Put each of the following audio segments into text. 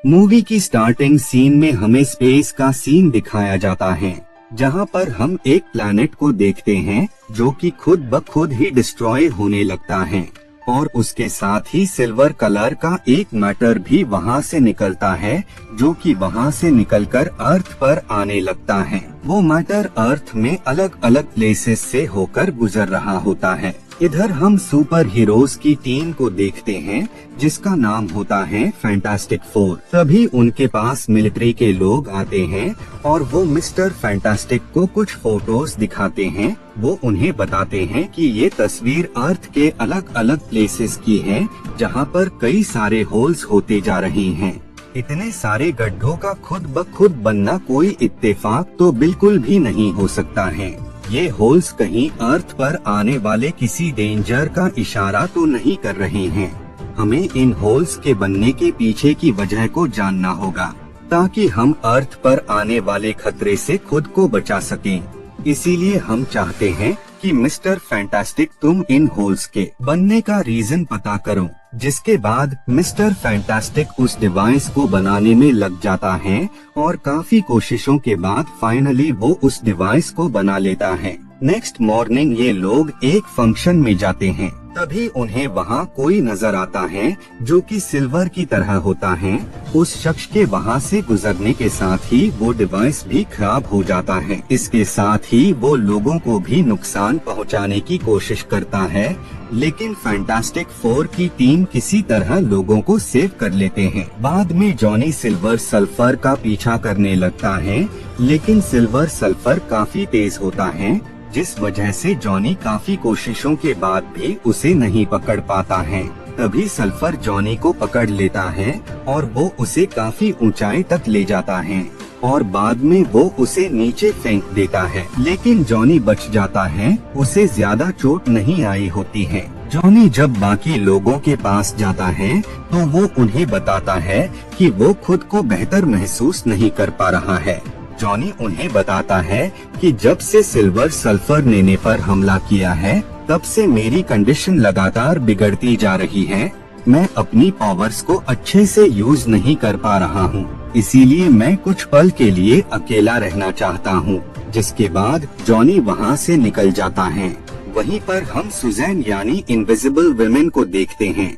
Movie की starting scene में हमें स्पेस का सीन दिखाया जाता है, जहां पर हम एक प्लैनेट को देखते हैं जो कि खुद ब खुद ही डिस्ट्रॉय होने लगता है और उसके साथ ही सिल्वर कलर का एक मैटर भी वहां से निकलता है जो कि वहां से निकलकर अर्थ पर आने लगता है। वो मैटर अर्थ में अलग अलग प्लेसेस से होकर गुजर रहा होता है। इधर हम सुपर हीरोज की टीम को देखते हैं जिसका नाम होता है फैंटास्टिक फोर। तभी उनके पास मिलिट्री के लोग आते हैं और वो मिस्टर फैंटास्टिक को कुछ फोटोज दिखाते हैं। वो उन्हें बताते हैं कि ये तस्वीर अर्थ के अलग अलग प्लेसेस की है जहां पर कई सारे होल्स होते जा रहे हैं। इतने सारे गड्ढों का खुद ब खुद बनना कोई इत्तेफाक तो बिल्कुल भी नहीं हो सकता है। ये होल्स कहीं अर्थ पर आने वाले किसी डेंजर का इशारा तो नहीं कर रहे हैं। हमें इन होल्स के बनने के पीछे की वजह को जानना होगा ताकि हम अर्थ पर आने वाले खतरे से खुद को बचा सकें। इसीलिए हम चाहते हैं कि मिस्टर फैंटास्टिक तुम इन होल्स के बनने का रीजन पता करो। जिसके बाद मिस्टर फैंटास्टिक उस डिवाइस को बनाने में लग जाता है और काफी कोशिशों के बाद फाइनली वो उस डिवाइस को बना लेता है। नेक्स्ट मॉर्निंग ये लोग एक फंक्शन में जाते हैं। तभी उन्हें वहाँ कोई नजर आता है जो कि सिल्वर की तरह होता है। उस शख्स के वहाँ से गुजरने के साथ ही वो डिवाइस भी खराब हो जाता है। इसके साथ ही वो लोगों को भी नुकसान पहुँचाने की कोशिश करता है, लेकिन फैंटास्टिक फोर की टीम किसी तरह लोगों को सेव कर लेते हैं। बाद में जॉनी सिल्वर सल्फर का पीछा करने लगता है, लेकिन सिल्वर सल्फर काफी तेज होता है, जिस वजह से जॉनी काफी कोशिशों के बाद भी उसे नहीं पकड़ पाता है। तभी सल्फर जॉनी को पकड़ लेता है और वो उसे काफी ऊंचाई तक ले जाता है और बाद में वो उसे नीचे फेंक देता है, लेकिन जॉनी बच जाता है। उसे ज्यादा चोट नहीं आई होती है। जॉनी जब बाकी लोगों के पास जाता है तो वो उन्हें बताता है कि वो खुद को बेहतर महसूस नहीं कर पा रहा है। जॉनी उन्हें बताता है कि जब से सिल्वर सल्फर ने पर हमला किया है तब से मेरी कंडीशन लगातार बिगड़ती जा रही है। मैं अपनी पावर्स को अच्छे से यूज नहीं कर पा रहा हूँ, इसीलिए मैं कुछ पल के लिए अकेला रहना चाहता हूँ। जिसके बाद जॉनी वहाँ से निकल जाता है। वहीं पर हम सुजैन यानी इनविजिबल वुमेन को देखते हैं।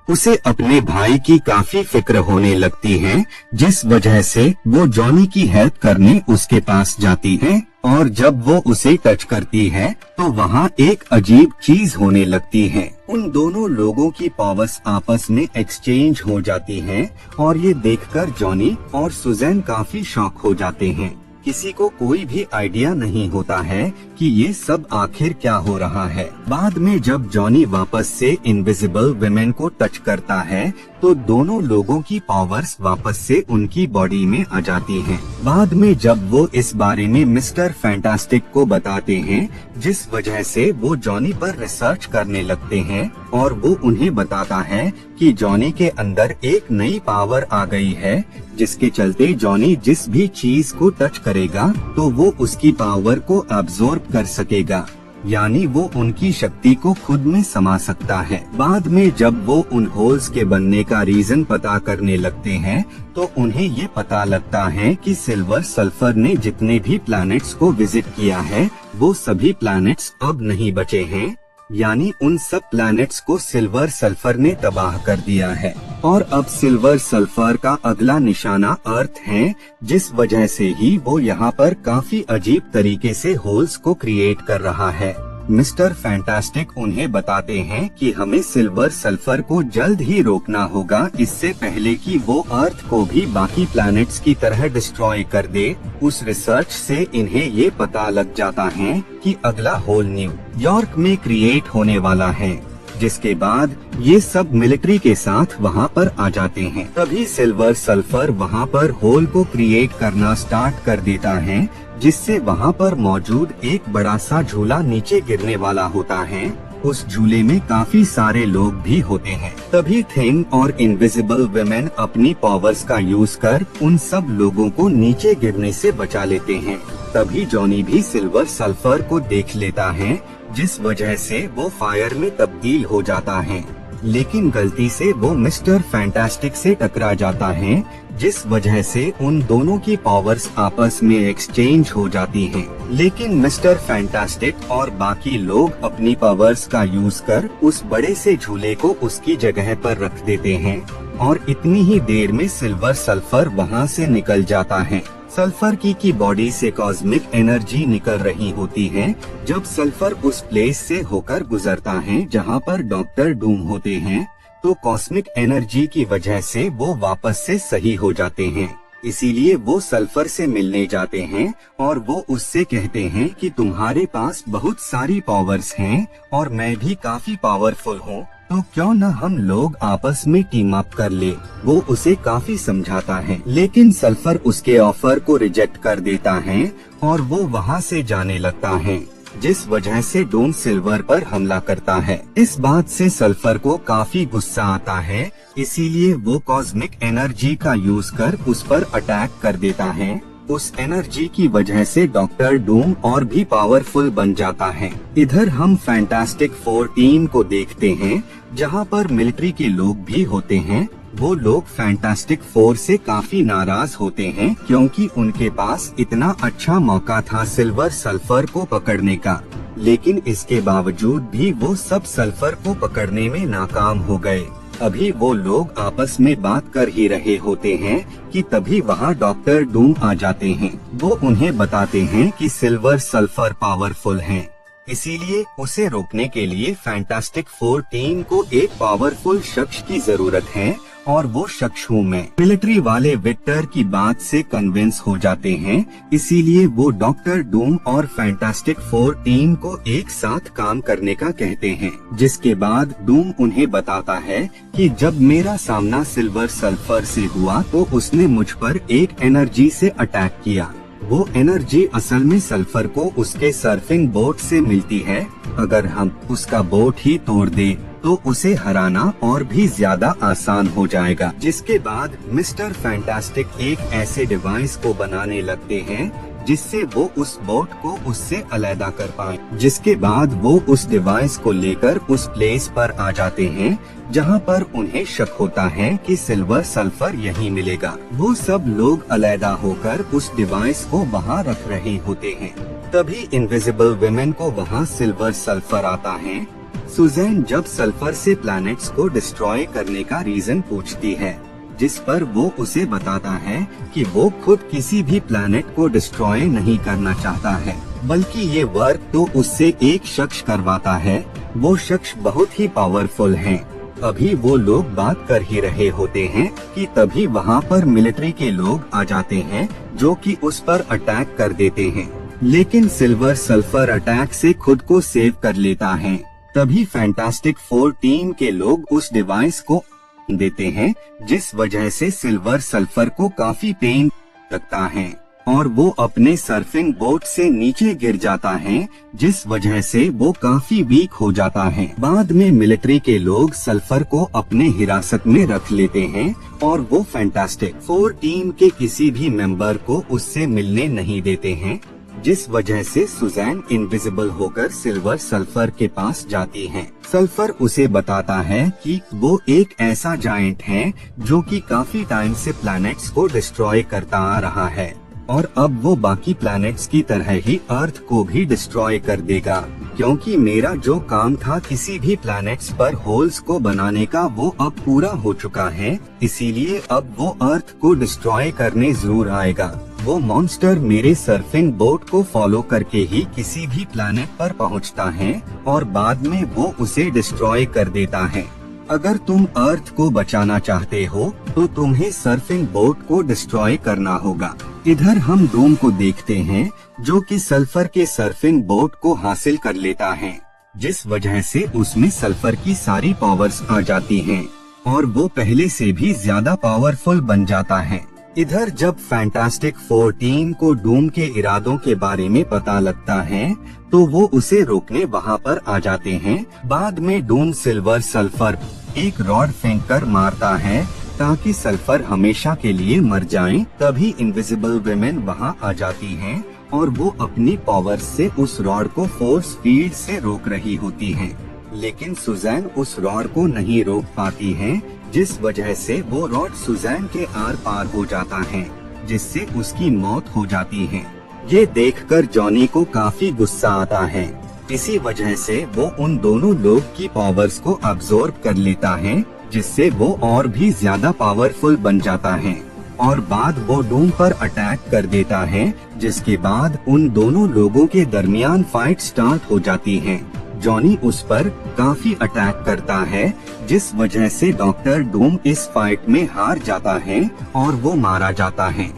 उसे अपने भाई की काफी फिक्र होने लगती है, जिस वजह से वो जॉनी की हेल्प करने उसके पास जाती है और जब वो उसे टच करती है तो वहाँ एक अजीब चीज होने लगती है। उन दोनों लोगों की पावर्स आपस में एक्सचेंज हो जाती हैं और ये देखकर जॉनी और सुजैन काफी शॉक हो जाते हैं। किसी को कोई भी आइडिया नहीं होता है कि ये सब आखिर क्या हो रहा है। बाद में जब जॉनी वापस से इनविजिबल वुमेन को टच करता है तो दोनों लोगों की पावर्स वापस से उनकी बॉडी में आ जाती हैं। बाद में जब वो इस बारे में मिस्टर फैंटास्टिक को बताते हैं, जिस वजह से वो जॉनी पर रिसर्च करने लगते हैं और वो उन्हें बताता है कि जॉनी के अंदर एक नई पावर आ गई है, जिसके चलते जॉनी जिस भी चीज को टच करेगा तो वो उसकी पावर को अब्सॉर्ब कर सकेगा, यानी वो उनकी शक्ति को खुद में समा सकता है। बाद में जब वो उन होल्स के बनने का रीजन पता करने लगते हैं तो उन्हें ये पता लगता है कि सिल्वर सल्फर ने जितने भी प्लैनेट्स को विजिट किया है वो सभी प्लैनेट्स अब नहीं बचे हैं, यानी उन सब प्लैनेट्स को सिल्वर सल्फर ने तबाह कर दिया है और अब सिल्वर सल्फर का अगला निशाना अर्थ है, जिस वजह से ही वो यहाँ पर काफी अजीब तरीके से होल्स को क्रिएट कर रहा है। मिस्टर फैंटास्टिक उन्हें बताते हैं कि हमें सिल्वर सल्फर को जल्द ही रोकना होगा, इससे पहले कि वो अर्थ को भी बाकी प्लैनेट्स की तरह डिस्ट्रॉय कर दे। उस रिसर्च से इन्हें ये पता लग जाता है कि अगला होल न्यूयॉर्क में क्रिएट होने वाला है, जिसके बाद ये सब मिलिट्री के साथ वहाँ पर आ जाते हैं। तभी सिल्वर सल्फर वहाँ पर होल को क्रिएट करना स्टार्ट कर देता है, जिससे वहाँ पर मौजूद एक बड़ा सा झूला नीचे गिरने वाला होता है। उस झूले में काफी सारे लोग भी होते हैं। तभी थिंग और इनविजिबल वुमेन अपनी पावर्स का यूज कर उन सब लोगों को नीचे गिरने से बचा लेते हैं। तभी जॉनी भी सिल्वर सल्फर को देख लेता है, जिस वजह से वो फायर में तब्दील हो जाता है, लेकिन गलती से वो मिस्टर फैंटास्टिक से टकरा जाता है, जिस वजह से उन दोनों की पावर्स आपस में एक्सचेंज हो जाती हैं। लेकिन मिस्टर फैंटास्टिक और बाकी लोग अपनी पावर्स का यूज कर उस बड़े से झूले को उसकी जगह पर रख देते हैं और इतनी ही देर में सिल्वर सल्फर वहाँ से निकल जाता है। सल्फर की बॉडी से कॉस्मिक एनर्जी निकल रही होती है। जब सल्फर उस प्लेस से होकर गुजरता है जहाँ पर डॉक्टर डूम होते हैं, तो कॉस्मिक एनर्जी की वजह से वो वापस से सही हो जाते हैं। इसीलिए वो सल्फर से मिलने जाते हैं और वो उससे कहते हैं कि तुम्हारे पास बहुत सारी पावर्स हैं और मैं भी काफी पावरफुल हूँ, तो क्यों न हम लोग आपस में टीम अप कर ले। वो उसे काफी समझाता है, लेकिन सल्फर उसके ऑफर को रिजेक्ट कर देता है और वो वहाँ से जाने लगता है, जिस वजह से डूम सिल्वर पर हमला करता है। इस बात से सल्फर को काफी गुस्सा आता है, इसीलिए वो कॉस्मिक एनर्जी का यूज कर उस पर अटैक कर देता है। उस एनर्जी की वजह से डॉक्टर डूम और भी पावरफुल बन जाता है। इधर हम फैंटास्टिक फोर टीम को देखते हैं, जहां पर मिलिट्री के लोग भी होते हैं। वो लोग फैंटास्टिक फोर से काफी नाराज होते हैं, क्योंकि उनके पास इतना अच्छा मौका था सिल्वर सल्फर को पकड़ने का, लेकिन इसके बावजूद भी वो सब सल्फर को पकड़ने में नाकाम हो गए। अभी वो लोग आपस में बात कर ही रहे होते हैं कि तभी वहाँ डॉक्टर डूम आ जाते हैं। वो उन्हें बताते हैं कि सिल्वर सल्फर पावरफुल है, इसीलिए उसे रोकने के लिए फैंटास्टिक फोर टीम को एक पावरफुल शख्स की जरूरत है और वो शख्स हूँ मैं। मिलिट्री वाले विक्टर की बात से कन्विंस हो जाते हैं, इसीलिए वो डॉक्टर डूम और फैंटास्टिक फोर टीम को एक साथ काम करने का कहते हैं। जिसके बाद डूम उन्हें बताता है कि जब मेरा सामना सिल्वर सल्फर से हुआ तो उसने मुझ पर एक एनर्जी से अटैक किया। वो एनर्जी असल में सल्फर को उसके सर्फिंग बोट से मिलती है। अगर हम उसका बोट ही तोड़ दे तो उसे हराना और भी ज्यादा आसान हो जाएगा। जिसके बाद मिस्टर फैंटास्टिक एक ऐसे डिवाइस को बनाने लगते हैं जिससे वो उस बोट को उससे अलग कर पाए। जिसके बाद वो उस डिवाइस को लेकर उस प्लेस पर आ जाते हैं जहां पर उन्हें शक होता है कि सिल्वर सल्फर यहीं मिलेगा। वो सब लोग अलग होकर उस डिवाइस को वहां रख रहे होते हैं। तभी इनविजिबल वुमेन को वहां सिल्वर सल्फर आता है। सुजैन जब सल्फर से प्लैनेट्स को डिस्ट्रॉय करने का रीजन पूछती है, जिस पर वो उसे बताता है कि वो खुद किसी भी प्लैनेट को डिस्ट्रॉय नहीं करना चाहता है, बल्कि ये वर्क तो उससे एक शख्स करवाता है। वो शख्स बहुत ही पावरफुल है। अभी वो लोग बात कर ही रहे होते हैं कि तभी वहाँ पर मिलिट्री के लोग आ जाते हैं, जो कि उस पर अटैक कर देते हैं। लेकिन सिल्वर सल्फर अटैक से खुद को सेव कर लेता है। तभी फैंटास्टिक फोर टीम के लोग उस डिवाइस को देते हैं, जिस वजह से सिल्वर सल्फर को काफी पेन लगता है और वो अपने सर्फिंग बोट से नीचे गिर जाता है, जिस वजह से वो काफी वीक हो जाता है। बाद में मिलिट्री के लोग सल्फर को अपने हिरासत में रख लेते हैं और वो फैंटास्टिक फोर टीम के किसी भी मेंबर को उससे मिलने नहीं देते हैं, जिस वजह से सुजैन इनविजिबल होकर सिल्वर सल्फर के पास जाती है। सल्फर उसे बताता है कि वो एक ऐसा जायंट है जो कि काफी टाइम से प्लैनेट्स को डिस्ट्रॉय करता आ रहा है और अब वो बाकी प्लैनेट्स की तरह ही अर्थ को भी डिस्ट्रॉय कर देगा, क्योंकि मेरा जो काम था किसी भी प्लैनेट्स पर होल्स को बनाने का वो अब पूरा हो चुका है। इसीलिए अब वो अर्थ को डिस्ट्रॉय करने जरूर आएगा। वो मॉन्स्टर मेरे सर्फिंग बोट को फॉलो करके ही किसी भी प्लैनेट पर पहुंचता है और बाद में वो उसे डिस्ट्रॉय कर देता है। अगर तुम अर्थ को बचाना चाहते हो तो तुम्हें सर्फिंग बोट को डिस्ट्रॉय करना होगा। इधर हम डूम को देखते हैं, जो कि सल्फर के सर्फिंग बोट को हासिल कर लेता है, जिस वजह से उसमें सल्फर की सारी पावर्स आ जाती हैं और वो पहले से भी ज्यादा पावरफुल बन जाता है। इधर जब फैंटास्टिक फोर टीम को डूम के इरादों के बारे में पता लगता है तो वो उसे रोकने वहाँ पर आ जाते हैं। बाद में डूम सिल्वर सल्फर एक रॉड फेंक कर मारता है ताकि सल्फर हमेशा के लिए मर जाए। तभी इनविजिबल वुमेन वहाँ आ जाती हैं और वो अपनी पावर से उस रॉड को फोर्स फील्ड से रोक रही होती है, लेकिन सुजैन उस रॉड को नहीं रोक पाती है, जिस वजह से वो रॉड सुजैन के आर पार हो जाता है, जिससे उसकी मौत हो जाती है। ये देखकर जॉनी को काफी गुस्सा आता है। इसी वजह से वो उन दोनों लोग की पावर्स को अब्सॉर्ब कर लेता है, जिससे वो और भी ज्यादा पावरफुल बन जाता है और बाद वो डूम पर अटैक कर देता है, जिसके बाद उन दोनों लोगों के दरमियान फाइट स्टार्ट हो जाती है। जॉनी उस पर काफी अटैक करता है, जिस वजह से डॉक्टर डूम इस फाइट में हार जाता है और वो मारा जाता है।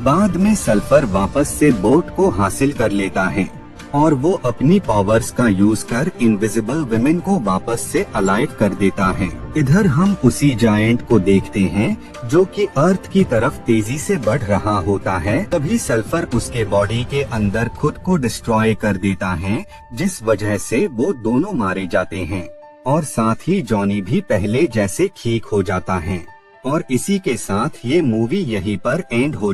बाद में सल्फर वापस से बोट को हासिल कर लेता है और वो अपनी पावर्स का यूज कर इनविजिबल विमेन को वापस से अलाइव कर देता है। इधर हम उसी जायंट को देखते हैं जो कि अर्थ की तरफ तेजी से बढ़ रहा होता है। तभी सल्फर उसके बॉडी के अंदर खुद को डिस्ट्रॉय कर देता है, जिस वजह से वो दोनों मारे जाते हैं और साथ ही जॉनी भी पहले जैसे ठीक हो जाता है। और इसी के साथ ये मूवी यहीं पर एंड हो